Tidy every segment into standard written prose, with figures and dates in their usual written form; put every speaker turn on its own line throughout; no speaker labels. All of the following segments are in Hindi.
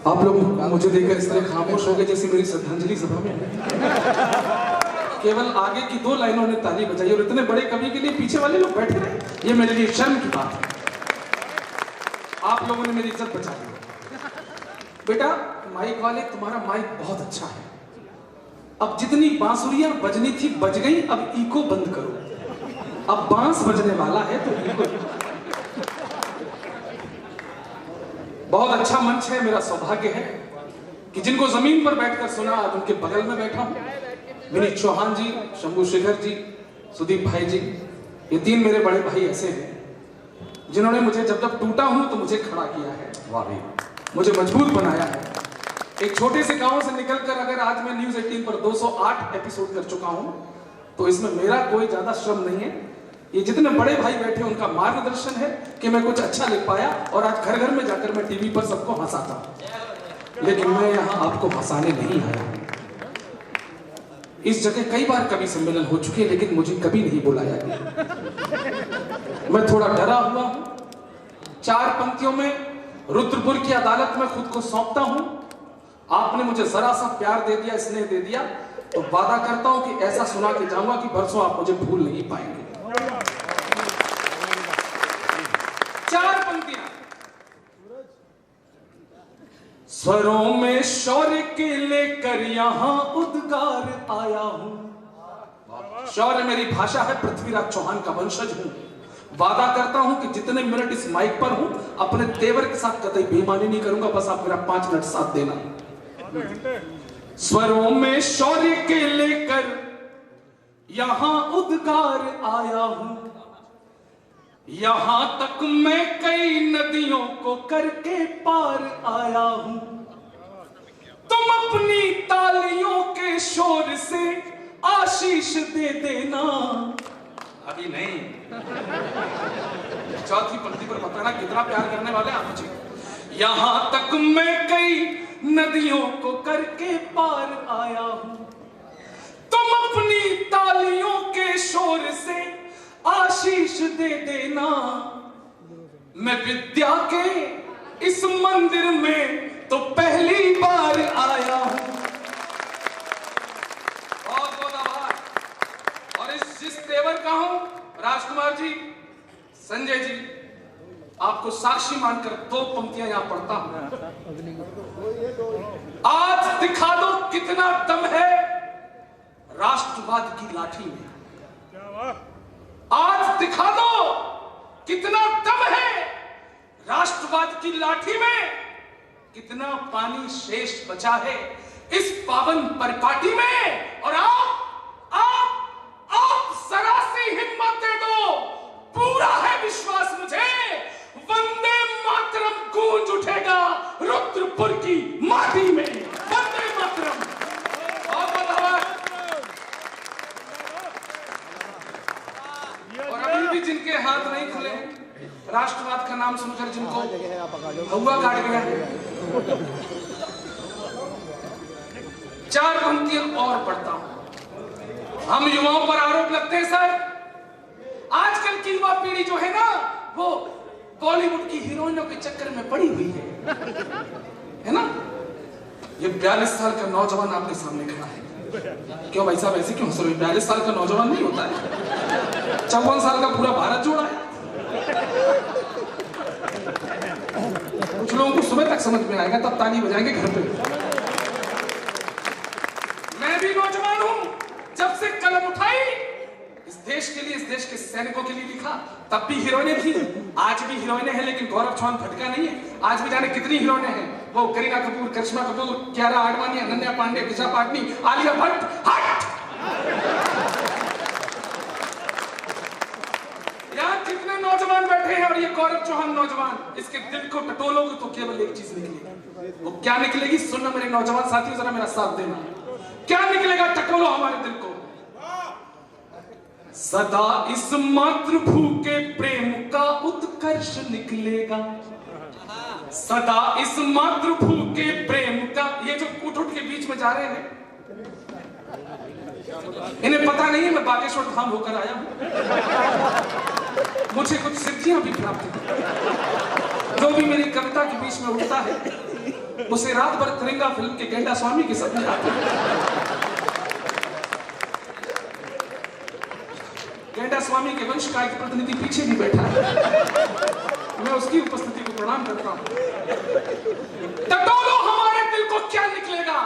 आप लोग मुझे देखकर इस तरह खामोश हो गए जैसे मेरी श्रद्धांजलि सभा में। केवल आगे की 2 लाइनों ने ताली बजाई और इतने बड़े कवि के लिए पीछे वाले लोग बैठे रहे। ये मेरे लिए शर्म की बात है। आप लोगों ने मेरी इज्जत बचा दी। बेटा माइक वाले, तुम्हारा माइक बहुत अच्छा है। अब जितनी बांसुरियां बजनी थी बज गई, अब इको बंद करो। अब बांस बजने वाला है तो इको। बहुत अच्छा मंच है। मेरा सौभाग्य है कि जिनको जमीन पर बैठकर सुना आज उनके बगल में बैठा हूं। विनीत चौहान जी, शंभू शेखर जी, सुदीप भाई जी, ये 3 मेरे बड़े भाई ऐसे हैं जिन्होंने मुझे जब जब टूटा हूं तो मुझे खड़ा किया है। वाह भाई, मुझे मजबूत बनाया है। एक छोटे से गांव से निकलकर अगर आज मैं न्यूज़ 18 पर 208 एपिसोड कर चुका हूं तो इसमें मेरा कोई ज्यादा श्रम नहीं है। ये जितने बड़े भाई बैठे उनका मार्गदर्शन है कि मैं कुछ अच्छा लिख पाया और आज घर घर में जाकर मैं टीवी पर सबको हंसाता हूं। लेकिन मैं यहां आपको हंसाने नहीं आया हूं। इस जगह कई बार कवि सम्मेलन हो चुके लेकिन मुझे कभी नहीं बुलाया गया। मैं थोड़ा डरा हुआ हूं। 4 पंक्तियों में रुद्रपुर की अदालत में खुद को सौंपता हूं। आपने मुझे जरा सा प्यार दे दिया, स्नेह दे दिया, तो वादा करता हूं कि ऐसा सुना के जाऊंगा कि बरसों आप मुझे भूल नहीं पाएंगे। 4 पंक्तियां। स्वरों में शौर्य के लेकर यहां उद्गार आया हूं। शौर्य मेरी भाषा है, पृथ्वीराज चौहान का वंशज हूं। वादा करता हूं कि जितने मिनट इस माइक पर हूं अपने तेवर के साथ कतई बेईमानी नहीं करूंगा। बस आप मेरा 5 मिनट साथ देना। स्वरों में शौर्य के लेकर यहां उद्गार आया हूं। यहां तक मैं कई नदियों को करके पार आया हूं। तुम अपनी तालियों के शोर से आशीष दे देना। अभी नहीं, चौथी पंक्ति पर बताना कितना प्यार करने वाले आप मुझे। यहां तक मैं कई नदियों को करके पार आया हूं। तुम अपनी तालियों के शोर से आशीष दे देना। मैं विद्या के इस मंदिर में तो पहली बार आया हूं। बहुत बहुत आभार। और जिस तेवर का हूं, राजकुमार जी, संजय जी, आपको साक्षी मानकर 2 पंक्तियां यहां पढ़ता हूं। आज दिखा दो कितना दम है राष्ट्रवाद की लाठी में। आज दिखा दो कितना दम है राष्ट्रवाद की लाठी में। कितना पानी शेष बचा है इस पावन परिपाटी में। और आप जरा सी हिम्मत दे दो, पूरा है विश्वास मुझे, वंदे मातरम गूंज उठेगा रुद्रपुर की माटी में। वंदे मातरम। और अभी भी जिनके हाथ नहीं खुले, राष्ट्रवाद का नाम सुनकर जिनको हवा काट गया। 4 पंक्तियां और पढ़ता हूं। हम युवाओं पर आरोप लगते हैं सर, आजकल की युवा पीढ़ी जो है ना वो बॉलीवुड की हीरोइनों के चक्कर में पड़ी हुई है ना। ये 42 साल का नौजवान आपके सामने खड़ा है। क्यों भाई साहब ऐसे क्यों हंस रहे हो? 42 साल का नौजवान नहीं होता है, 54 साल का पूरा भारत जोड़ा है। कुछ लोगों को सुबह तक समझ में आएगा तब ताली बजाएंगे घर पे। मैं भी नौजवान हूं, जब से कलम उठाई इस देश के लिए, इस देश के सैनिकों के लिए लिखा। तब भी हीरोइनें थी, आज भी हीरोइनें हैं, लेकिन गौरव चौहान भटका नहीं है। आज भी जाने कितनी हीरोइनें हैं, वो करीना कपूर, करिश्मा कपूर, कियारा आडवाणी, अनन्या पांडे, दिशा पाटनी, आलिया भट्ट। हट! यहाँ कितने नौजवान बैठे हैं और ये गौरव चौहान नौजवान, इसके दिल को टटोलोगे तो केवल एक चीज निकलेगी। वो क्या निकलेगी? सुनना मेरे नौजवान साथियों, जरा मेरा साथ देना। क्या निकलेगा? टटोलो हमारे दिल को। सदा इस मातृभू के प्रेम का उत्कर्ष निकलेगा। सदा इस मातृभू के प्रेम का। ये जो उठ के बीच में जा रहे हैं, इन्हें पता नहीं है मैं बागेश्वर धाम होकर आया हूं। मुझे कुछ सिद्ध कीर्तियां भी प्राप्त की। जो भी मेरी कविता के बीच में उठता है उसे रात भर तिरंगा फिल्म के गेंडा स्वामी के सपने आते हैं। गेंडा स्वामी के वंश का एक प्रतिनिधि पीछे भी बैठा है, मैं उसकी उपस्थिति को प्रणाम करता हूं। टटोलो हमारे दिल को क्या निकलेगा,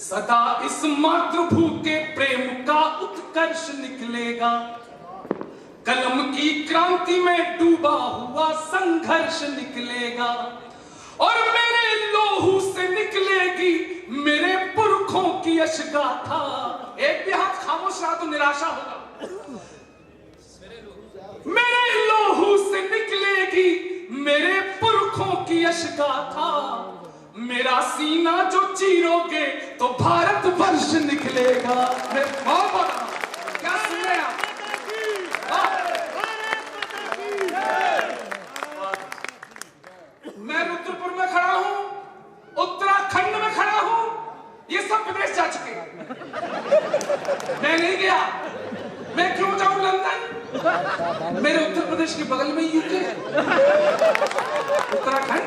सदा इस मातृभू के प्रेम का उत्कर्ष निकलेगा। कलम की क्रांति में डूबा हुआ संघर्ष निकलेगा और मेरे लोहू से निकलेगी मेरे पुरखों की यशगाथा। एक भी हाथ खामोश रहा तो निराशा होगा। मेरे लोहू से निकलेगी मेरे पुरखों की यशगाथा। मेरा सीना जो चीरोगे तो भारत वर्ष निकलेगा। मैं बहुत क्या सुन रहे हैं मैं रुद्रपुर में खड़ा हूं, उत्तराखंड में खड़ा हूं, ये सब विदेश जा चुके हैं। मैं नहीं गया, मैं क्यों जाऊं लंदन? मेरे उत्तर प्रदेश के बगल में यूके, उत्तराखंड,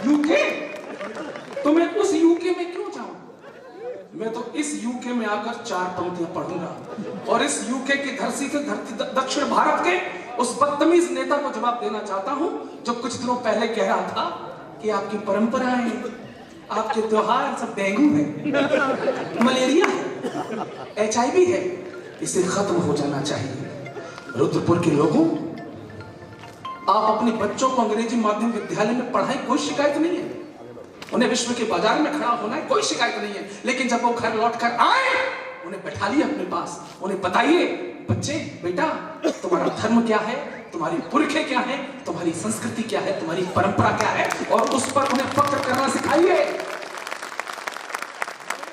यूके, तो मैं उस यूके में क्यों जाऊं? मैं तो इस यूके में आकर 4 पंक्तियां पढ़ूंगा और इस यूके की धरती से दक्षिण भारत के उस बदतमीज नेता को जवाब देना चाहता हूं जो कुछ दिनों पहले कह रहा था कि आपकी परंपराएं, आपके त्योहार सब डेंगू है, मलेरिया है, HIV है, इसे खत्म हो जाना चाहिए। रुद्रपुर के लोगों, आप अपने बच्चों को अंग्रेजी माध्यम विद्यालय में पढ़ाएं, कोई शिकायत नहीं है। उन्हें विश्व के बाजार में खड़ा होना है, कोई शिकायत नहीं है। लेकिन जब वो घर लौट कर आए, उन्हें बैठा लिया अपने पास, उन्हें बताइए, बच्चे बेटा तुम्हारा धर्म क्या है, तुम्हारी पुरखे क्या है, तुम्हारी संस्कृति क्या है, तुम्हारी परंपरा क्या है, और उस पर उन्हें फक्र करना सिखाइए।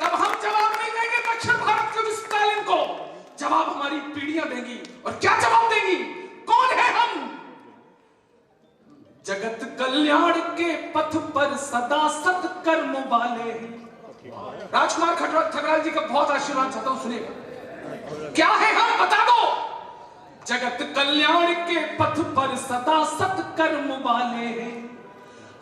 तब हम जवाब नहीं देंगे दक्षिण भारत के स्टालिन को, जवाब हमारी पीढ़ियां देंगी। और क्या जवाब देंगी? कौन है हम? जगत कल्याण के पथ पर सदा सत्कर्म वाले। राजकुमार ठकराल जी का बहुत आशीर्वाद चाहता हूं, सुनिएगा। क्या है हम, बता दो। जगत कल्याण के पथ पर सदा सत्कर्म वाले हैं,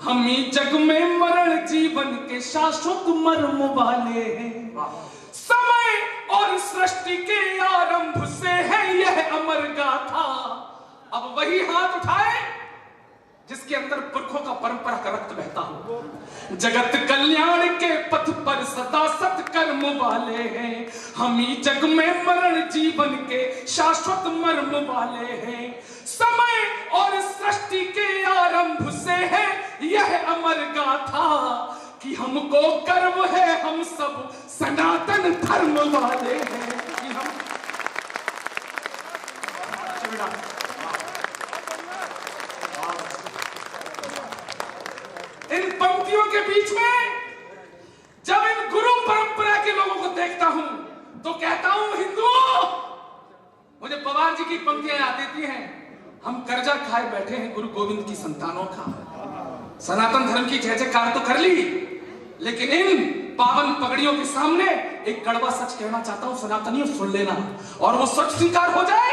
हम ही जग में मरण जीवन के शाश्वत मर्म वाले हैं। समय और सृष्टि के आरंभ से है यह अमर गाथा। अब वही हाथ उठाए जिसके अंदर पुरखों का परंपरा का रक्त बहता हो। जगत कल्याण के पथ पर सदा सत्कर्म वाले हैं, हम ही जग में मरण जीवन के शाश्वत मर्म वाले हैं। समय और सृष्टि के आरंभ से है यह अमर गाथा कि हमको गर्व है, हम सब सनातन धर्म वाले हैं कि हम। इन पंक्तियों के बीच में जब इन गुरु परंपरा के लोगों को देखता हूं तो कहता हूं, हिंदुओं, मुझे पवार जी की पंक्तियां याद देती हैं। हम कर्जा खाए बैठे हैं गुरु गोविंद की संतानों का। सनातन धर्म की जय जयकार तो कर ली, लेकिन इन पावन पगड़ियों के सामने एक कड़वा सच कहना चाहता हूं, सनातनियों सुन लेना, और वो सच स्वीकार हो जाए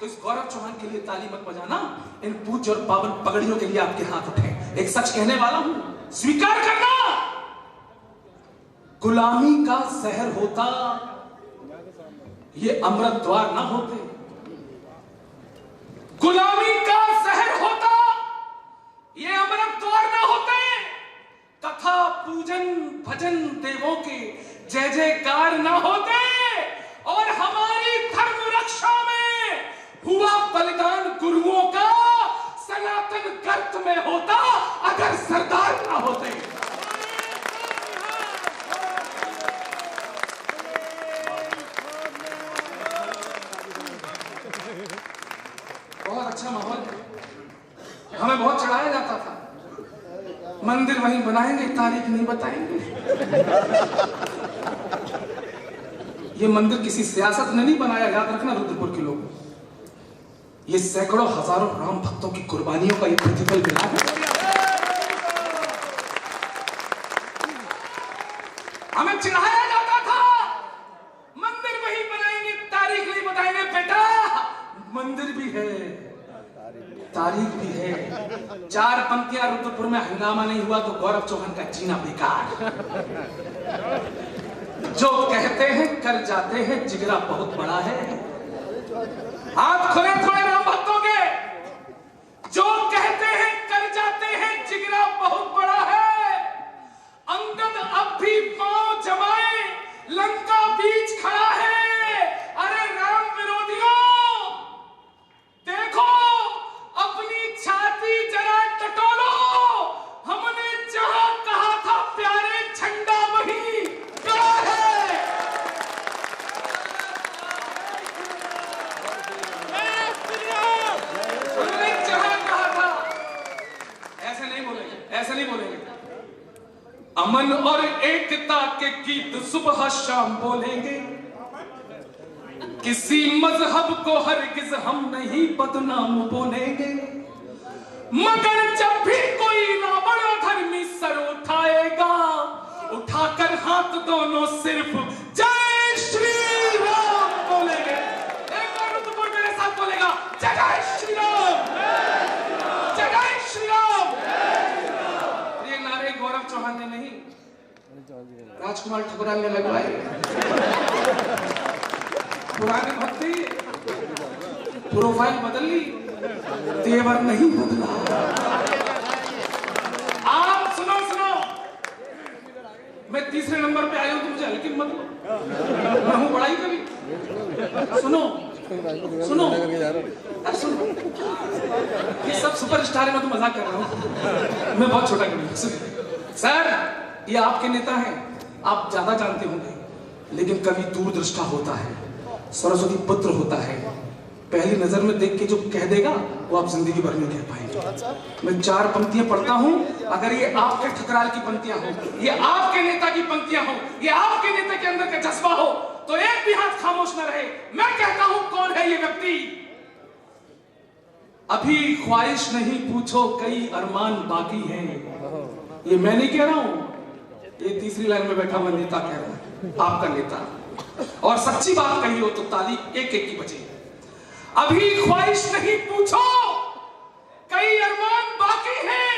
तो इस गौरव चौहान के लिए ताली मत बजाना, इन पूज्य और पावन पगड़ियों के लिए आपके हाथ उठे। एक सच कहने वाला हूं, स्वीकार करना। गुलामी का जहर होता ये अमृत द्वार ना होते। गुलामी का जहर होता ये अमृत द्वार ना होते। कथा पूजन भजन देवों के जय जयकार ना होते, और हमारी धर्म रक्षा में हुआ बलिदान गुरुओं का सनातन गर्त में होता अगर सरदार ना होते। बहुत अच्छा माहौल, हमें बहुत चढ़ाया जाता था, मंदिर वहीं बनाएंगे, तारीख नहीं बताएंगे। ये मंदिर किसी सियासत ने नहीं बनाया, याद रखना रुद्रपुर के लोग। ये सैकड़ों हजारों राम भक्तों की कुर्बानियों का ये प्रतिफल मिला है। हमें चिढ़ाया जाता था, मंदिर वहीं बनाएंगे, तारीख नहीं बताएंगे। बेटा, मंदिर भी है, तारीख भी है। 4 पंक्तियां रुद्रपुर में हंगामा नहीं हुआ तो गौरव चौहान का जीना बेकार। जो कहते हैं कर जाते हैं, जिगरा बहुत बड़ा है। हाथ खुले थोड़े राम भक्तों के। जो कहते हैं कर जाते हैं, जिगरा बहुत बड़ा है। अंगद अब भी पांव जमाए लंका बीच खड़ा है। अरे राम विरोधियों, देखो अपनी छाती जरा टटोलो। हमने जहां कहा था प्यारे, झंडा वही गड़ा है। हमने जहां कहा था, ऐसे नहीं बोलेंगे, ऐसे नहीं बोलेंगे। अमन और एकता के गीत सुबह शाम बोलेंगे। किसी मजहब को हरगिज हम नहीं बदनाम बोलेंगे। मगर जब भी कोई रावण धर्मी सर उठाएगा, उठाकर हाथ दोनों सिर्फ जय श्री राम बोलेंगे। एक और रुद्रपुर मेरे साथ बोलेगा, जय श्री राम, जय श्री राम। ये नारे गौरव चौहान ने नहीं, राजकुमार ठकुराल ने लगवाए। पुरानी भक्ति, प्रोफाइल बदल ली, तेवर नहीं बदला। आप सुनो सुनो, मैं तीसरे नंबर पे आया हूं तो मुझे हल्की मत लो, मैं हूं बड़ाई कभी। सुनो सुनो, अब सुनो, ये सब सुपरस्टार है, मैं तो मजाक कर रहा हूं, मैं बहुत छोटा कभी। सर ये आपके नेता हैं, आप ज्यादा जानते होंगे, लेकिन कभी दूरदृष्टा होता है, सरस्वती पुत्र होता है। पहली नजर में देख के जो कह देगा वो आप जिंदगी भर नहीं कह पाएंगे। मैं 4 पंक्तियां पढ़ता हूं, अगर ये आपके ठकराल की पंक्तियां हो, ये आपके नेता की पंक्तियां हो, ये आपके नेता के अंदर का जज्बा हो, तो एक भी हाथ खामोश न रहे। मैं कहता हूं कौन है ये व्यक्ति। अभी ख्वाहिश नहीं पूछो, कई अरमान बाकी हैं। ये मैं नहीं कह रहा हूं, ये तीसरी लाइन में बैठा हुआ नेता कह रहा है, आपका नेता। और सच्ची बात कही हो तो ताली एक एक की बजे। अभी ख्वाहिश नहीं पूछो, कई अरमान बाकी हैं।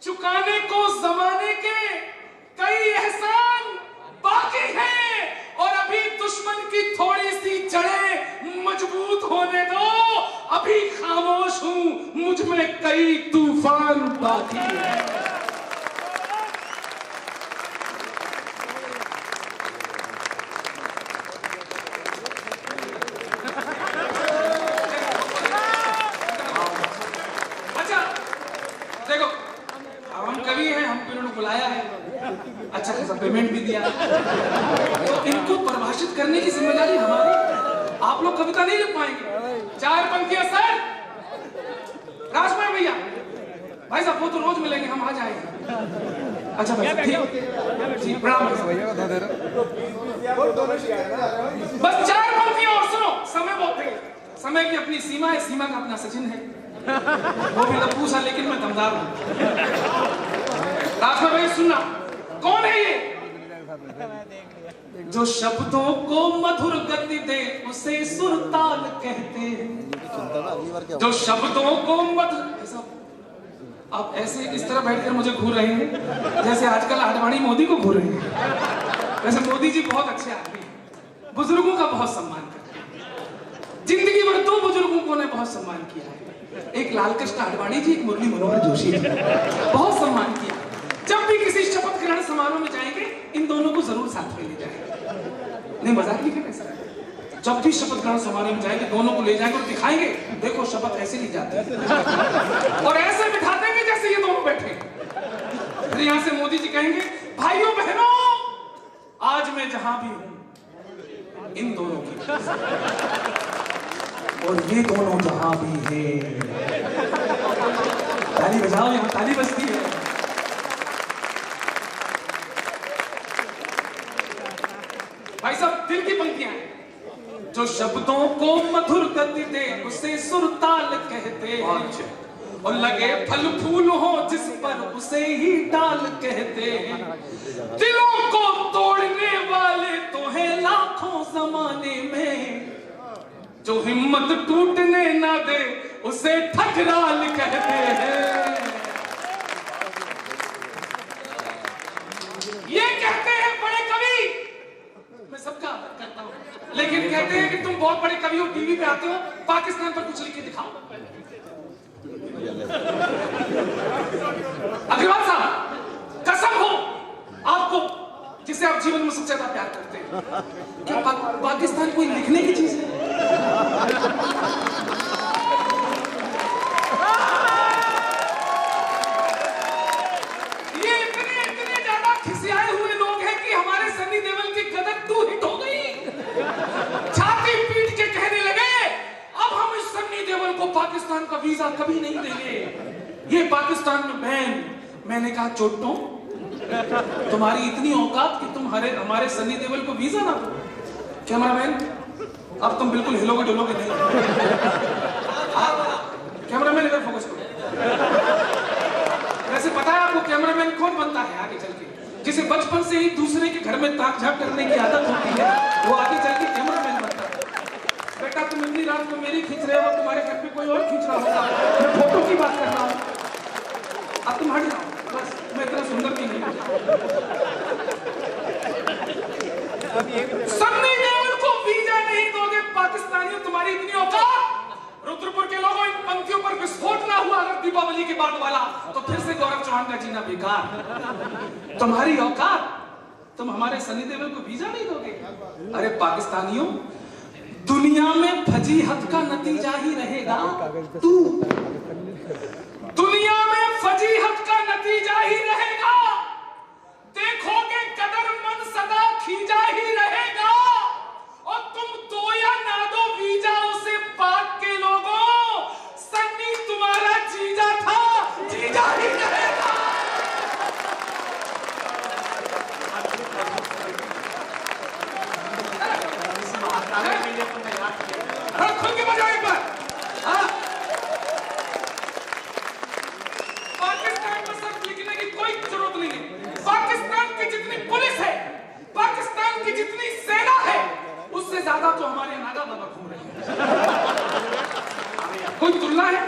चुकाने को जमाने के कई एहसान बाकी हैं। और अभी दुश्मन की थोड़ी सी जड़ें मजबूत होने दो। अभी खामोश हूं, मुझ में कई तूफान बाकी हैं। अच्छा खासा पेमेंट भी दिया, तो इनको परिभाषित करने की जिम्मेदारी हमारी। आप लोग कविता नहीं लिख पाएंगे। 4 पंक्तियां सर, राजकुमार भैया, भाई साहब वो तो रोज मिलेंगे, हम आ जाएंगे। अच्छा भाई साहब ठीक जी, प्रणाम भैया। बस 4 पंक्तियां और सुनो, समय बहुत है, समय की अपनी सीमा है, सीमा का अपना सचिन है, वो भी लप्पू सा, लेकिन मैं दमदार हूं। राजकुमार भैया सुनना, कौन है ये? जो शब्दों को मधुर गति दे उसे सुरताल कहते हैं। जो शब्दों को मधुर, आप ऐसे इस तरह बैठकर मुझे घूर रहे हैं जैसे आजकल आडवाणी मोदी को घूर रहे हैं। वैसे मोदी जी बहुत अच्छे आदमी हैं, बुजुर्गों का बहुत सम्मान करते हैं। जिंदगी भर 2 बुजुर्गों ने बहुत सम्मान किया है, एक लालकृष्ण आडवाणी जी, एक मुरली मनोहर जोशी जी, बहुत सम्मान किया। जब भी किसी शपथ ग्रहण समारोह में जाएंगे, इन दोनों को जरूर साथ में ले जाएंगे। नहीं मजाक नहीं करना सर, जब भी शपथ ग्रहण समारोह में जाएंगे, दोनों को ले जाएंगे और दिखाएंगे, देखो शपथ ऐसे ली जाती है, और ऐसे बिठा देंगे जैसे ये दोनों बैठे। फिर यहां से मोदी जी कहेंगे, भाइयों बहनों, आज मैं जहां भी हूं इन दोनों की, और ये दोनों जहां भी हैं। ताली बजाओ, यहां ताली बजती है। भाई साहब दिल की पंक्तियां हैं। जो शब्दों को मधुर गति दे उसे सुरताल कहते हैं, और लगे फल फूल हो जिस पर उसे ही डाल कहते हैं। दिलों को तोड़ने वाले तो है लाखों जमाने में, जो हिम्मत टूटने ना दे उसे ठकराल कहते हैं। ये कहते हैं बड़े कवि, मैं सबका आदर करता हूं, लेकिन कहते हैं कि तुम बहुत बड़े कवि हो, टीवी पे आते हो, पाकिस्तान पर कुछ लिख के दिखाओ। अग्रवाल साहब, कसम हो आपको जिसे आप जीवन में सबसे ज्यादा प्यार करते हैं, क्या पाकिस्तान कोई लिखने की चीज है? ये इतने ज्यादा खिसियाए हुए लोग हैं कि हमारे सनी देओल की गदर 2 हिट हो गई। छाती पीट के कहने लगे अब हम इस सनी देओल को पाकिस्तान का वीजा कभी नहीं देंगे। ये पाकिस्तान में बैन। मैंने कहा चोटों, तुम्हारी इतनी औकात कि तुम हमारे सनी देओल को वीजा ना दो। कैमरामैन, अब तुम बिल्कुल हिलोगे डुलोगे नहीं। कैमरामैन इधर फोकस करो। वैसे पता है आपको कैमरामैन कौन बनता है आगे चल के? जिसे बचपन से ही दूसरे के घर में ताक झाक करने की आदत होती है, वो आगे चल के कैमरामैन बनता है। बेटा तुम इतनी रात को मेरी खींच रहे हो, तुम्हारे घर पे कोई और खींच रहा होगा। मैं फोटो की बात कर रहा हूँ। अब तुम हट जाओ बस, मैं इतना सुंदर भी नहीं हूँ। सन्नी देओल को वीजा नहीं दोगे पाकिस्तानियों, तुम्हारी इतनी औकात। रुद्रपुर के लोगों, इन पंक्तियों पर विस्फोट ना हुआ अगर दीपावली के बाद वाला, तो फिर से गौरव चौहान का जीना बेकार। तुम्हारी औकात, तुम हमारे सनी देओल को वीजा नहीं दोगे? अरे पाकिस्तानियों, दुनिया में फजीहत का नतीजा ही रहेगा तू। दुनिया में फजीहत का नतीजा ही रहेगा। देखोगे कदर मन सदा खींचा ही रहेगा। और तुम दो या ना दो वीजा उसे पाक के लोगों, सन्नी तुम्हारा जीजा था, जीजा ही रहेगा। खुल के बजाओ एक बार। पाकिस्तान में सिर्फ लिखने की कोई जरूरत नहीं है। पाकिस्तान की जितनी पुलिस है, पाकिस्तान की जितनी सेना है, उससे ज्यादा तो हमारे नागा बाबा घूम रहे हैं। कोई तुलना है?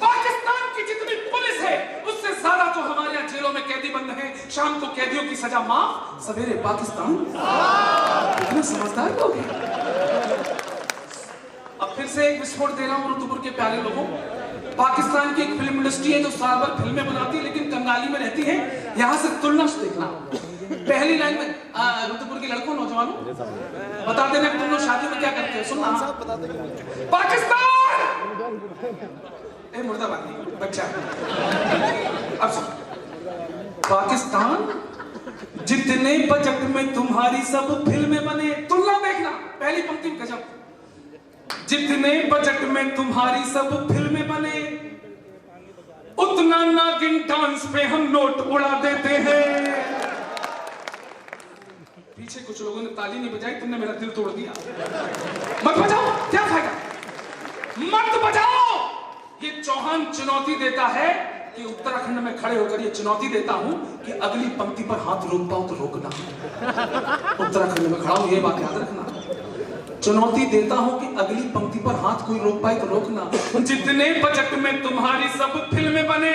पाकिस्तान की जितनी पुलिस है, उससे ज्यादा तो हमारे यहाँ जेलों में कैदी बंद हैं। शाम को कैदियों की सजा माफ, सवेरे पाकिस्तान। इतने समझदार लोग हैं। अब फिर से एक विस्फोट दे रहा हूं रुद्रपुर के प्यारे लोगों। पाकिस्तान की एक फिल्म इंडस्ट्री है जो साल भर फिल्में बनाती है लेकिन कंगाली में रहती है। यहां से तुलना से देखना। पहली लाइन में रुद्रपुर के लड़कों, नौजवानों, बता देना कि तुम लोग शादी में क्या करते हो। सुनना, पाकिस्तान मुर्दाबाद बच्चा। अब सुन, पाकिस्तान जितने बजट में तुम्हारी सब फिल्में बने, तुलना देखना। पहली पंक्ति गजब। जितने बजट में तुम्हारी सब फिल्में बने, उतना नागिन डांस पे हम नोट उड़ा देते हैं। पीछे कुछ लोगों ने ताली नहीं बजाई, तुमने मेरा दिल तोड़ दिया। मत बजाओ, क्या फायदा, मत बजाओ। ये चौहान चुनौती देता है कि उत्तराखंड में खड़े होकर ये चुनौती देता हूं कि अगली पंक्ति पर हाथ रोक पाओ तो रोकना। उत्तराखंड में खड़ा हूं, ये बात याद रखना। चुनौती देता हूं कि अगली पंक्ति पर हाथ कोई रोक पाए तो रोकना। जितने बजट में तुम्हारी सब फिल्में बने,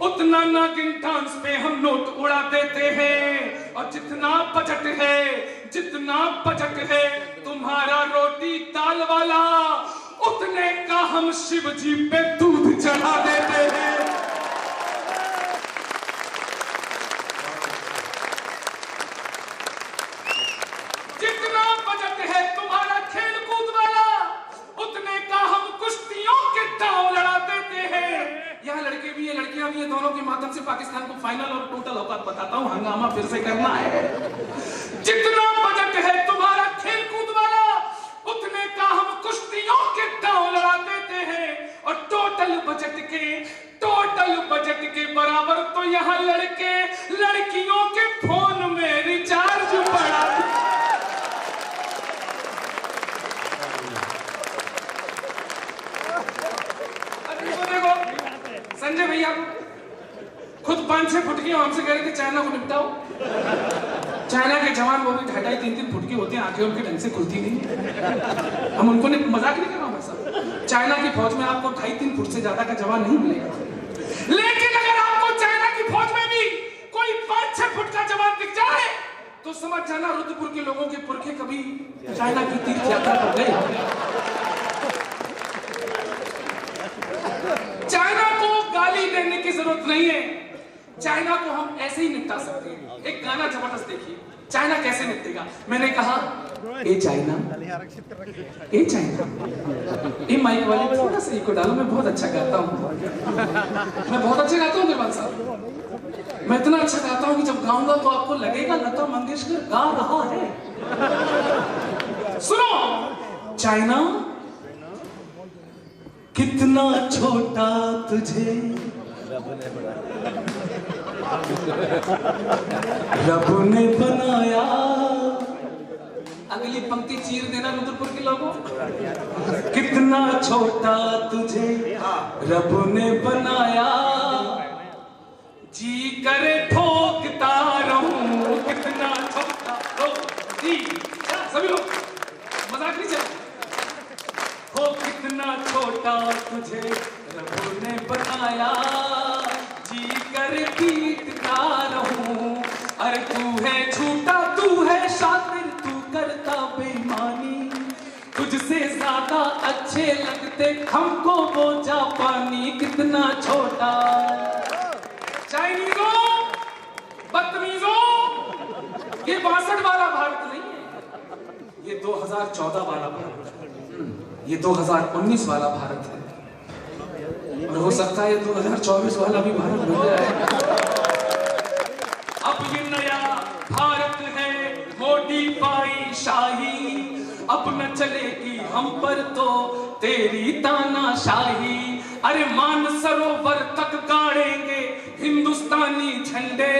उतना नागिन डांस पे हम नोट उड़ा देते हैं। और जितना बजट है तुम्हारा रोटी दाल वाला, उतने का हम शिव जी पे दूध चढ़ा देते हैं। जितना बजट है तुम्हारा खेल कूद वाला, उतने का हम कुश्तियों के दांव लड़ा देते हैं। यहाँ लड़के भी है, लड़कियां भी है, दोनों के माध्यम से पाकिस्तान को फाइनल और टोटल औकात बताता हूँ। हंगामा फिर से करना है। जितना बजट है तुम्हारा खेल कूद वाला, उतने का हम कुश्तियों के दांव लड़ा देते हैं। और टोटल बजट के बराबर तो यहाँ लड़के लड़कियों के फोन में रिचार्ज बढ़ा। संजय भैया खुद 5-6 फुट की हमसे कह रहे थे चाइना को निपटाओ। चाइना के जवान वो भी 2.5-3 फुट के होते हैं, आंखें उनके ढंग से खुलती नहीं। हम उनको मजाक नहीं कर रहा हूं मैं सब। चाइना की फौज में आपको 2.5-3 फुट से ज्यादा का जवान नहीं मिलेगा। लेकिन अगर आपको चाइना की फौज में भी कोई 5-6 फुट का जवान दिख जाए तो समझ जाना रुद्रपुर के लोगों के पुरखे कभी चाइना की तीर्थ यात्रा पर गए। चाइना को गाली देने की जरूरत नहीं है, चाइना को हम ऐसे ही निपटा सकते हैं। एक गाना जबरदस्त देखिए, चाइना कैसे निपटेगा। मैंने कहा A China, A China, A mic वाले थोड़ा सा इको डालो, मैं बहुत अच्छा गाता हूँ, मैं बहुत अच्छा गाता हूँ निर्मल साहब। मैं इतना अच्छा गाता हूँ कि जब गाऊंगा तो आपको लगेगा लता मंगेशकर गा रहा है। सुनो चाइना, कितना छोटा तुझे रब ने बनाया। अगली पंक्ति चीर देना रुद्रपुर के लोगों। कितना छोटा तुझे रब ने बनाया, जी करे ठोकता रहूं। कितना छोटा हो जी, सभी लोग मजाक नहीं चल। हो कितना छोटा तुझे रब ने बनाया, जी कर पीटता रहूं। अरे तू है झूठा, तू है शातिर, तू करता बेईमानी। तुझसे ज्यादा अच्छे लगते हमको वो जापानी। कितना छोटा। चाइनीजों, बदतमीजों, ये 62 वाला भारत नहीं है, ये 2014 वाला भारत है, ये 2019 वाला भारत है, और हो सकता है 2024 वाला भी भारत बन जाए। अब ये नया भारत है, मोडिफाई शाही। अब न चलेगी हम पर तो तेरी तानाशाही। अरे मानसरोवर तक गाड़ेंगे हिंदुस्तानी झंडे,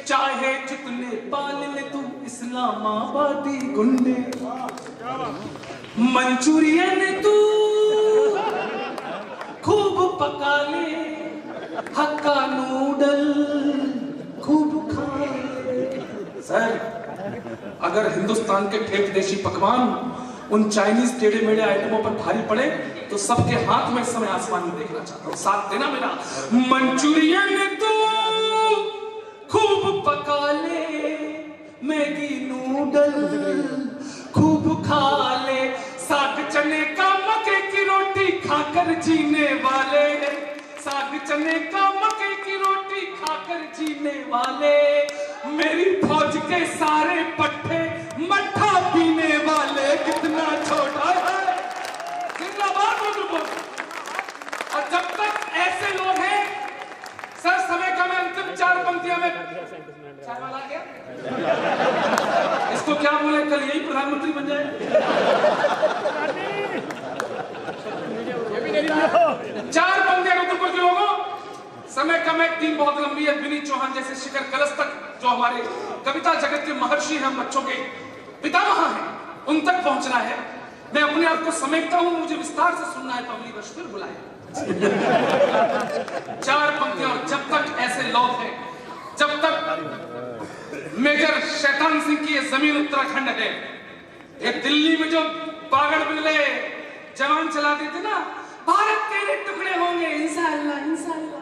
चाहे जितने पाल ले तू इस्लामाबादी गुंडे। मंचूरियन तू खूब पका ले, हक्का नूडल खूब खा ले। सर, अगर हिंदुस्तान के ठेठ देशी पकवान उन चाइनीज टेढ़े मेढ़े आइटमों पर भारी पड़े तो सबके हाथ में इस समय आसमान में देखना चाहता हूं। साथ देना मेरा। मंचूरियन तू खूब पका ले, मैगी नूडल खूब खा ले। साग चने का मक्के की रोटी खाकर जीने वाले, साग चने का मक्के की रोटी खाकर जीने वाले। मेरी फौज के सारे पट्टे मट्ठा पीने वाले। कितना छोटा है, जिंदाबाद रुद्रपुर। और जब तक ऐसे लोग हैं, सर समय का मैं अंतिम 4 पंक्तियां में चाय वाला आ गया, इसको क्या बोले, कल यही प्रधानमंत्री बन जाए। 4 पंक्तियां रुद्रपुर के लोगों। समय कम है, टीम बहुत लंबी है। विनीत चौहान जैसे शिखर कलश तक, जो हमारे कविता जगत के महर्षि हैं, बच्चों के पितामह हैं, उन तक पहुंचना है। मैं अपने आप को समेटता हूं, मुझे विस्तार से सुनना है, तो अगली वर्ष फिर बुलाए। 4 पंक्तियां। जब तक ऐसे लोग हैं, जब तक मेजर शैतान सिंह की ये जमीन उत्तराखंड है, ये दिल्ली में जो पागल बिल्ले जवान चलाते थे ना, भारत के टुकड़े होंगे इंशाअल्लाह, इंशाअल्लाह।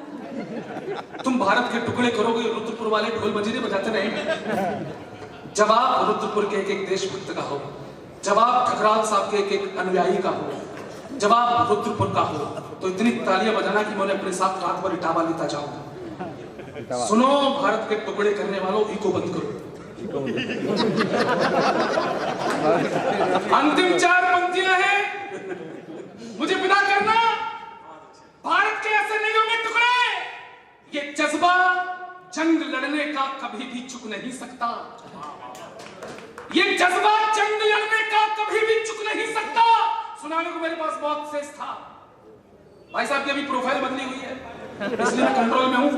तुम भारत के टुकड़े करोगे, रुद्रपुर वाले ढोल मजीरे बजाते रहेंगे। जवाब रुद्रपुर के एक देशभक्त का हो, जवाब ठकराल साहब के एक अनुयायी का हो, जवाब रुद्रपुर का हो, तो इतनी तालियां बजाना कि मैं अपने साथ रात भर इटावा लेता जाऊं। सुनो भारत के टुकड़े करने वालों, इको बंद करो। अंतिम 4 पंक्तियां हैं, मुझे विदा करना। भारत के ऐसे नहीं होंगे टुकड़े। ये जज्बा जंग लड़ने का कभी भी चुक नहीं सकता। ये जज्बा जंग लड़ने का कभी भी चुक नहीं सकता। सुनाने को मेरे पास बहुत शेष था। भाई साहब की अभी प्रोफाइल बदली हुई है, इसलिए मैं कंट्रोल में हूं।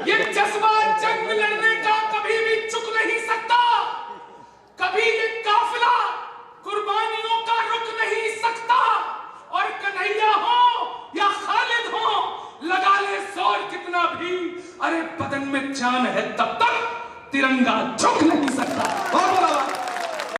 ये जज्बा जंग लड़ने का कभी भी चुक नहीं सकता। कभी ये काफिला कुर्बानियों का रुक नहीं सकता। और कन्हैया हो या खालिद हो, लगा ले जोर कितना भी, अरे बदन में तिरंगा झुक